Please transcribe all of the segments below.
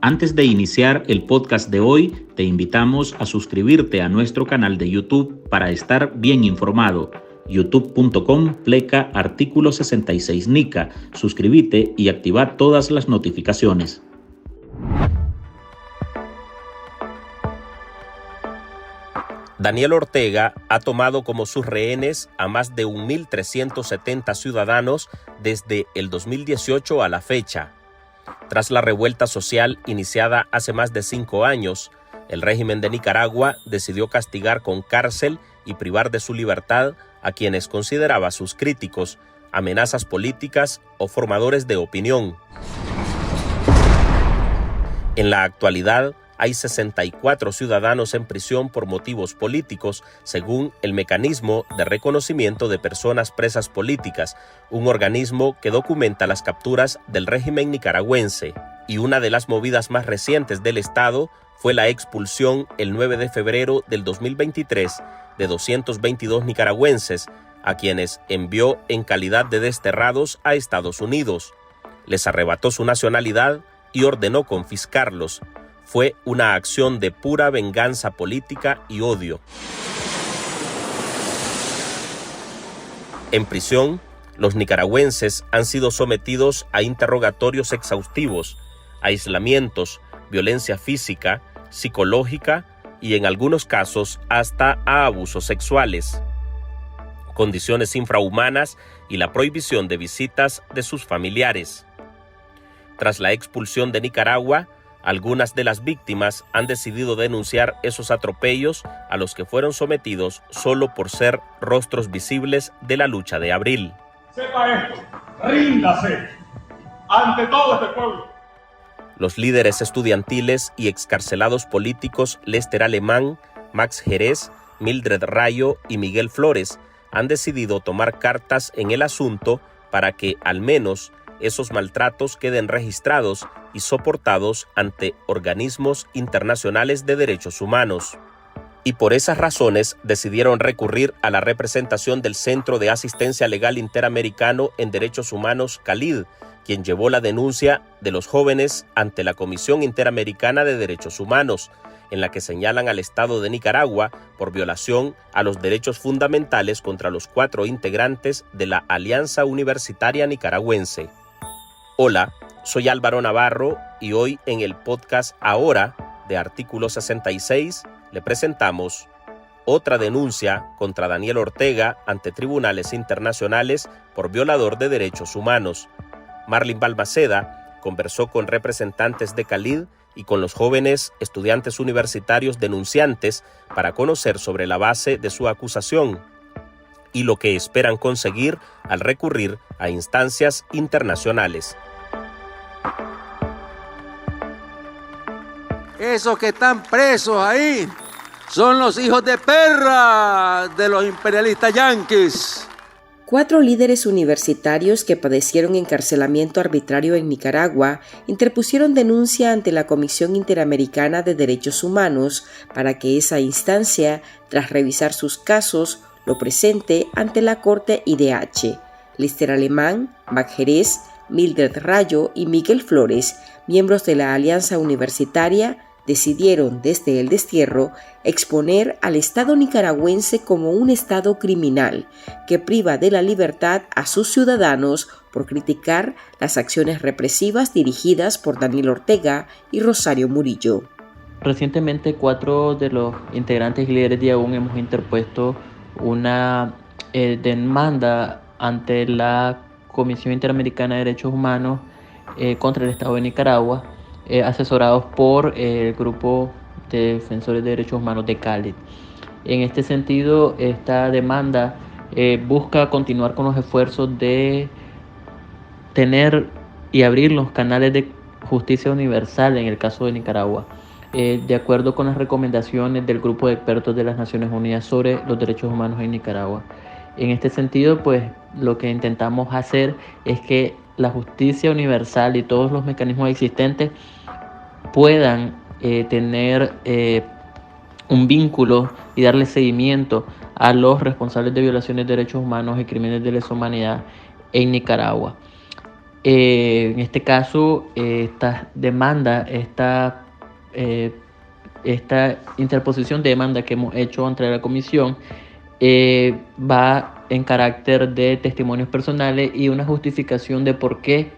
Antes de iniciar el podcast de hoy, te invitamos a suscribirte a nuestro canal de YouTube para estar bien informado. youtube.com/artículo 66 NICA. Suscríbete y activa todas las notificaciones. Daniel Ortega ha tomado como sus rehenes a más de 1.370 ciudadanos desde el 2018 a la fecha. Tras la revuelta social iniciada hace más de 5 años, el régimen de Nicaragua decidió castigar con cárcel y privar de su libertad a quienes consideraba sus críticos, amenazas políticas o formadores de opinión. En la actualidad, hay 64 ciudadanos en prisión por motivos políticos, según el Mecanismo de Reconocimiento de Personas Presas Políticas, un organismo que documenta las capturas del régimen nicaragüense. Y una de las movidas más recientes del Estado fue la expulsión el 9 de febrero del 2023 de 222 nicaragüenses, a quienes envió en calidad de desterrados a Estados Unidos. Les arrebató su nacionalidad y ordenó confiscarlos. Fue una acción de pura venganza política y odio. En prisión, los nicaragüenses han sido sometidos a interrogatorios exhaustivos, aislamientos, violencia física, psicológica y en algunos casos hasta a abusos sexuales, condiciones infrahumanas y la prohibición de visitas de sus familiares. Tras la expulsión de Nicaragua, algunas de las víctimas han decidido denunciar esos atropellos a los que fueron sometidos solo por ser rostros visibles de la lucha de abril. Sepa esto, ríndase ante todo este pueblo. Los líderes estudiantiles y excarcelados políticos Lester Alemán, Max Jerez, Mildred Rayo y Miguel Flores han decidido tomar cartas en el asunto para que al menos esos maltratos queden registrados y soportados ante organismos internacionales de derechos humanos. Y por esas razones decidieron recurrir a la representación del Centro de Asistencia Legal Interamericano en Derechos Humanos, CALID, quien llevó la denuncia de los jóvenes ante la Comisión Interamericana de Derechos Humanos, en la que señalan al Estado de Nicaragua por violación a los derechos fundamentales contra los 4 integrantes de la Alianza Universitaria Nicaragüense. Hola, soy Álvaro Navarro y hoy en el podcast Ahora de Artículo 66 le presentamos otra denuncia contra Daniel Ortega ante tribunales internacionales por violador de derechos humanos. Marlin Balmaceda conversó con representantes de CALID y con los jóvenes estudiantes universitarios denunciantes para conocer sobre la base de su acusación y lo que esperan conseguir al recurrir a instancias internacionales. Esos que están presos ahí son los hijos de perra de los imperialistas yanquis. 4 líderes universitarios que padecieron encarcelamiento arbitrario en Nicaragua interpusieron denuncia ante la Comisión Interamericana de Derechos Humanos para que esa instancia, tras revisar sus casos, lo presente ante la Corte IDH. Lester Alemán, Max Jerez, Mildred Rayo y Miguel Flores, miembros de la Alianza Universitaria, decidieron desde el destierro exponer al Estado nicaragüense como un Estado criminal que priva de la libertad a sus ciudadanos por criticar las acciones represivas dirigidas por Daniel Ortega y Rosario Murillo. Recientemente 4 de los integrantes y líderes de AUN hemos interpuesto una demanda ante la Comisión Interamericana de Derechos Humanos contra el Estado de Nicaragua, asesorados por el Grupo de Defensores de Derechos Humanos de Cali. En este sentido, esta demanda busca continuar con los esfuerzos de tener y abrir los canales de justicia universal en el caso de Nicaragua, de acuerdo con las recomendaciones del Grupo de Expertos de las Naciones Unidas sobre los Derechos Humanos en Nicaragua. En este sentido, pues lo que intentamos hacer es que la justicia universal y todos los mecanismos existentes puedan tener un vínculo y darle seguimiento a los responsables de violaciones de derechos humanos y crímenes de lesa humanidad en Nicaragua. En este caso, esta interposición de demanda que hemos hecho ante la comisión va en carácter de testimonios personales y una justificación de por qué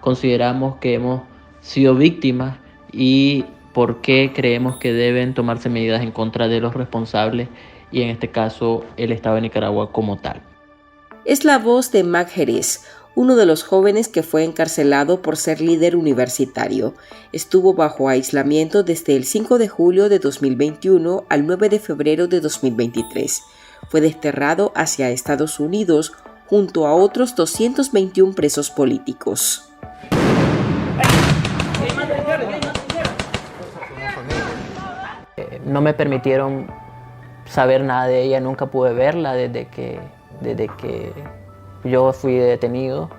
consideramos que hemos sido víctimas y por qué creemos que deben tomarse medidas en contra de los responsables y en este caso el Estado de Nicaragua como tal. Es la voz de Max Jerez, uno de los jóvenes que fue encarcelado por ser líder universitario. Estuvo bajo aislamiento desde el 5 de julio de 2021 al 9 de febrero de 2023. Fue desterrado hacia Estados Unidos junto a otros 221 presos políticos. No me permitieron saber nada de ella, nunca pude verla desde que yo fui detenido.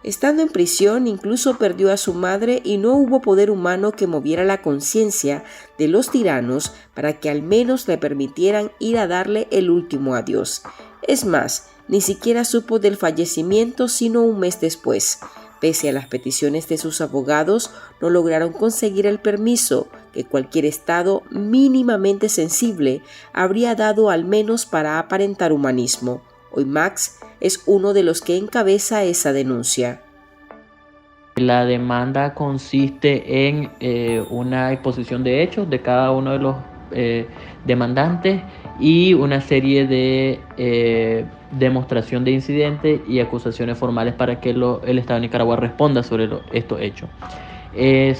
Estando en prisión, incluso perdió a su madre y no hubo poder humano que moviera la conciencia de los tiranos para que al menos le permitieran ir a darle el último adiós. Es más, ni siquiera supo del fallecimiento sino un mes después. Pese a las peticiones de sus abogados, no lograron conseguir el permiso que cualquier estado mínimamente sensible habría dado al menos para aparentar humanismo. Hoy Max es uno de los que encabeza esa denuncia. La demanda consiste en una exposición de hechos de cada uno de los demandantes y una serie de demostración de incidentes y acusaciones formales para que el Estado de Nicaragua responda sobre estos hechos.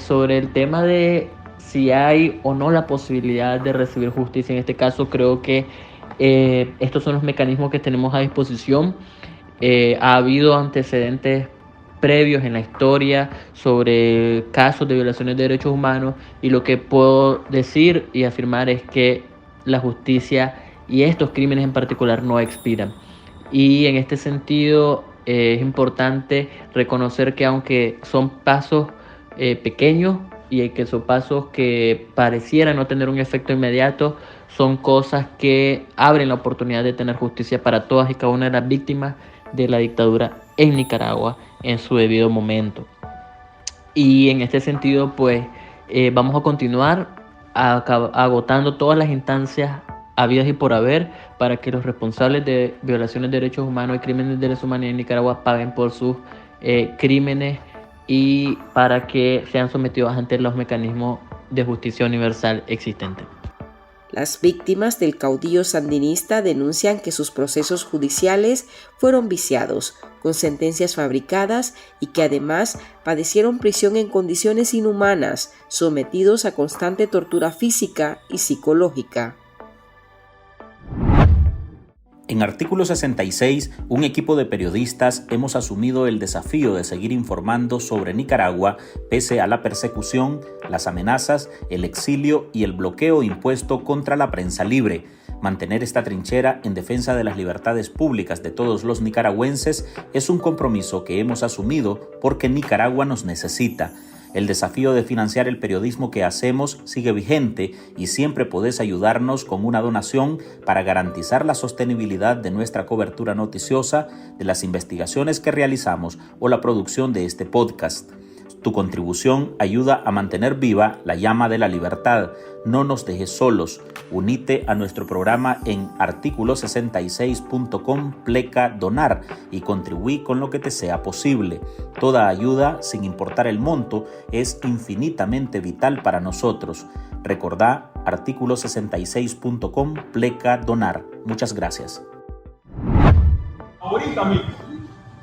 Sobre el tema de si hay o no la posibilidad de recibir justicia en este caso, creo que estos son los mecanismos que tenemos a disposición. Ha habido antecedentes previos en la historia sobre casos de violaciones de derechos humanos y lo que puedo decir y afirmar es que la justicia y estos crímenes en particular no expiran. Y en este sentido es importante reconocer que aunque son pasos pequeños y que son pasos que parecieran no tener un efecto inmediato, son cosas que abren la oportunidad de tener justicia para todas y cada una de las víctimas de la dictadura en Nicaragua en su debido momento. Y en este sentido, pues, vamos a continuar agotando todas las instancias habidas y por haber para que los responsables de violaciones de derechos humanos y crímenes de lesa humanidad en Nicaragua paguen por sus crímenes y para que sean sometidos ante los mecanismos de justicia universal existentes. Las víctimas del caudillo sandinista denuncian que sus procesos judiciales fueron viciados, con sentencias fabricadas y que además padecieron prisión en condiciones inhumanas, sometidos a constante tortura física y psicológica. En Artículo 66, un equipo de periodistas hemos asumido el desafío de seguir informando sobre Nicaragua pese a la persecución, las amenazas, el exilio y el bloqueo impuesto contra la prensa libre. Mantener esta trinchera en defensa de las libertades públicas de todos los nicaragüenses es un compromiso que hemos asumido porque Nicaragua nos necesita. El desafío de financiar el periodismo que hacemos sigue vigente y siempre podés ayudarnos con una donación para garantizar la sostenibilidad de nuestra cobertura noticiosa, de las investigaciones que realizamos o la producción de este podcast. Tu contribución ayuda a mantener viva la llama de la libertad. No nos dejes solos. Unite a nuestro programa en articulo66.com/donar y contribuí con lo que te sea posible. Toda ayuda, sin importar el monto, es infinitamente vital para nosotros. Recordá articulo66.com/donar. Muchas gracias. Ahorita mismo,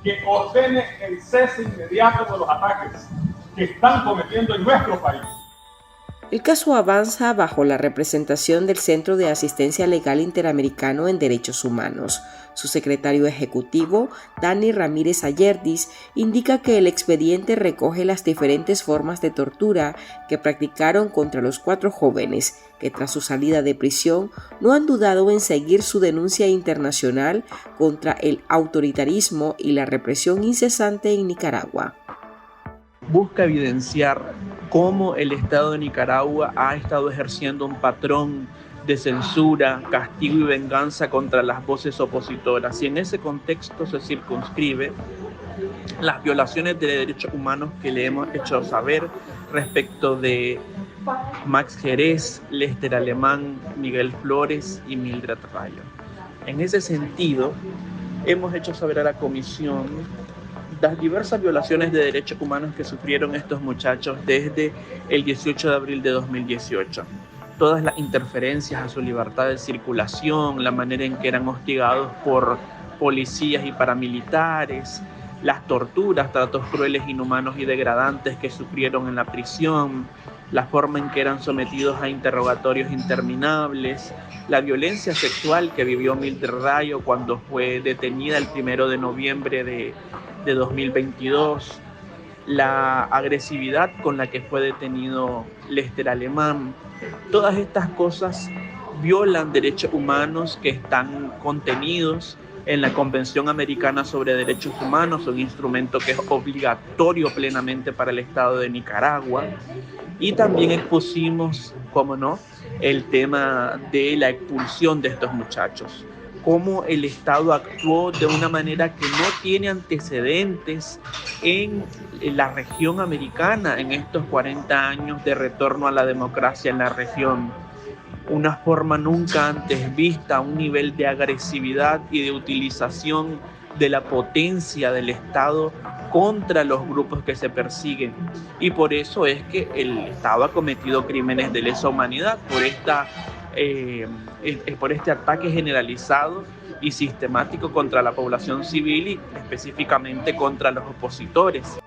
que ordene el cese inmediato de los ataques que están cometiendo en nuestro país. El caso avanza bajo la representación del Centro de Asistencia Legal Interamericano en Derechos Humanos. Su secretario ejecutivo, Dani Ramírez Ayerdis, indica que el expediente recoge las diferentes formas de tortura que practicaron contra los 4 jóvenes, que tras su salida de prisión no han dudado en seguir su denuncia internacional contra el autoritarismo y la represión incesante en Nicaragua. Busca evidenciar cómo el Estado de Nicaragua ha estado ejerciendo un patrón de censura, castigo y venganza contra las voces opositoras. Y en ese contexto se circunscribe las violaciones de derechos humanos que le hemos hecho saber respecto de Max Jerez, Lester Alemán, Miguel Flores y Mildred Rayo. En ese sentido, hemos hecho saber a la Comisión las diversas violaciones de derechos humanos que sufrieron estos muchachos desde el 18 de abril de 2018. Todas las interferencias a su libertad de circulación, la manera en que eran hostigados por policías y paramilitares, las torturas, tratos crueles, inhumanos y degradantes que sufrieron en la prisión, la forma en que eran sometidos a interrogatorios interminables, la violencia sexual que vivió Mildred Rayo cuando fue detenida el 1 de noviembre de 2022, la agresividad con la que fue detenido Lester Alemán. Todas estas cosas violan derechos humanos que están contenidos en la Convención Americana sobre Derechos Humanos, un instrumento que es obligatorio plenamente para el Estado de Nicaragua. Y también expusimos, cómo no, el tema de la expulsión de estos muchachos, cómo el Estado actuó de una manera que no tiene antecedentes en la región americana en estos 40 años de retorno a la democracia en la región. Una forma nunca antes vista, un nivel de agresividad y de utilización de la potencia del Estado contra los grupos que se persiguen. Y por eso es que el Estado ha cometido crímenes de lesa humanidad por este ataque generalizado y sistemático contra la población civil y específicamente contra los opositores.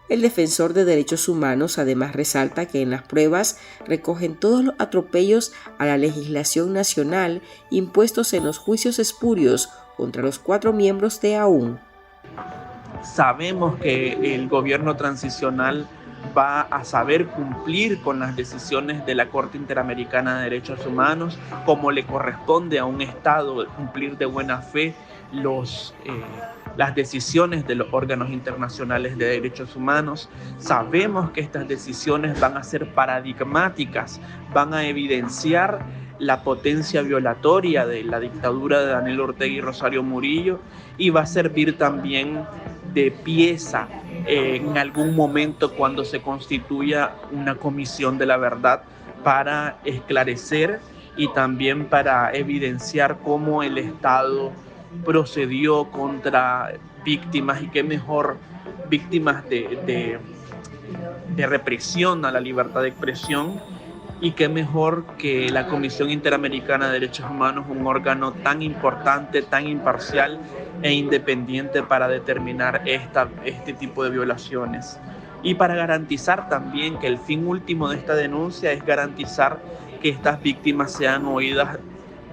El defensor de derechos humanos además resalta que en las pruebas recogen todos los atropellos a la legislación nacional impuestos en los juicios espurios contra los 4 miembros de AUN. Sabemos que el gobierno transicional va a saber cumplir con las decisiones de la Corte Interamericana de Derechos Humanos, como le corresponde a un Estado cumplir de buena fe las decisiones de los órganos internacionales de derechos humanos. Sabemos que estas decisiones van a ser paradigmáticas, van a evidenciar la potencia violatoria de la dictadura de Daniel Ortega y Rosario Murillo, y va a servir también de pieza en algún momento cuando se constituya una comisión de la verdad para esclarecer y también para evidenciar cómo el Estado procedió contra víctimas, y qué mejor víctimas de represión a la libertad de expresión, y qué mejor que la Comisión Interamericana de Derechos Humanos, un órgano tan importante, tan imparcial e independiente para determinar este tipo de violaciones. Y para garantizar también que el fin último de esta denuncia es garantizar que estas víctimas sean oídas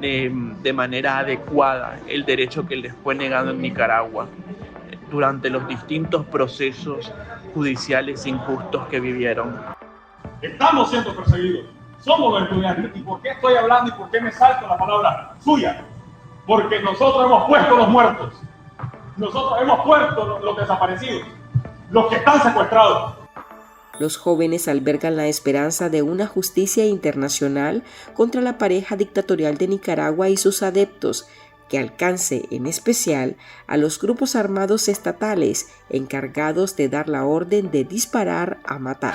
de manera adecuada, el derecho que les fue negado en Nicaragua durante los distintos procesos judiciales injustos que vivieron. Estamos siendo perseguidos, somos los estudiantes. ¿Y por qué estoy hablando y por qué me salto la palabra suya? Porque nosotros hemos puesto los muertos, nosotros hemos puesto los desaparecidos, los que están secuestrados. Los jóvenes albergan la esperanza de una justicia internacional contra la pareja dictatorial de Nicaragua y sus adeptos, que alcance en especial a los grupos armados estatales encargados de dar la orden de disparar a matar.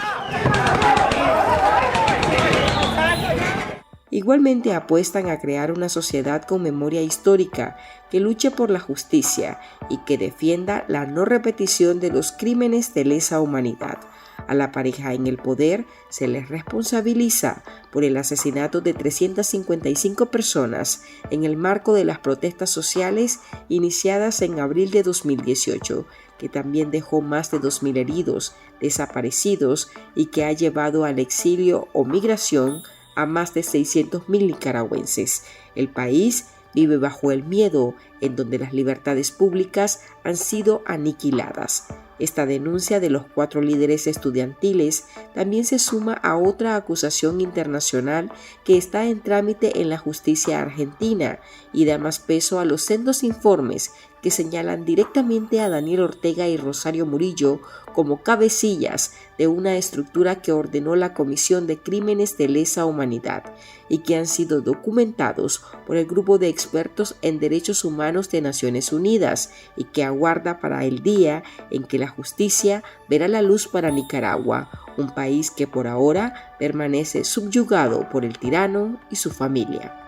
Igualmente apuestan a crear una sociedad con memoria histórica que luche por la justicia y que defienda la no repetición de los crímenes de lesa humanidad. A la pareja en el poder se les responsabiliza por el asesinato de 355 personas en el marco de las protestas sociales iniciadas en abril de 2018, que también dejó más de 2.000 heridos, desaparecidos y que ha llevado al exilio o migración a más de 600.000 nicaragüenses. El país vive bajo el miedo, en donde las libertades públicas han sido aniquiladas. Esta denuncia de los 4 líderes estudiantiles también se suma a otra acusación internacional que está en trámite en la justicia argentina y da más peso a los sendos informes que señalan directamente a Daniel Ortega y Rosario Murillo como cabecillas de una estructura que ordenó la comisión de crímenes de lesa humanidad y que han sido documentados por el Grupo de Expertos en Derechos Humanos de Naciones Unidas y que aguarda para el día en que la justicia verá la luz para Nicaragua, un país que por ahora permanece subyugado por el tirano y su familia.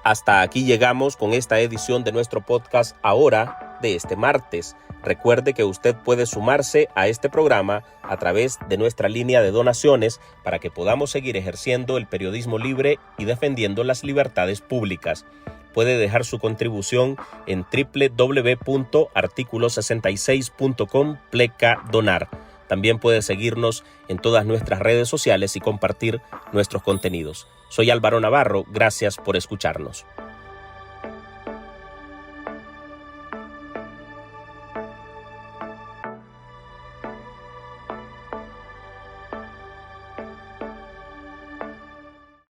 Hasta aquí llegamos con esta edición de nuestro podcast Ahora de este martes. Recuerde que usted puede sumarse a este programa a través de nuestra línea de donaciones para que podamos seguir ejerciendo el periodismo libre y defendiendo las libertades públicas. Puede dejar su contribución en www.articulo66.com/donar. También puede seguirnos en todas nuestras redes sociales y compartir nuestros contenidos. Soy Álvaro Navarro, gracias por escucharnos.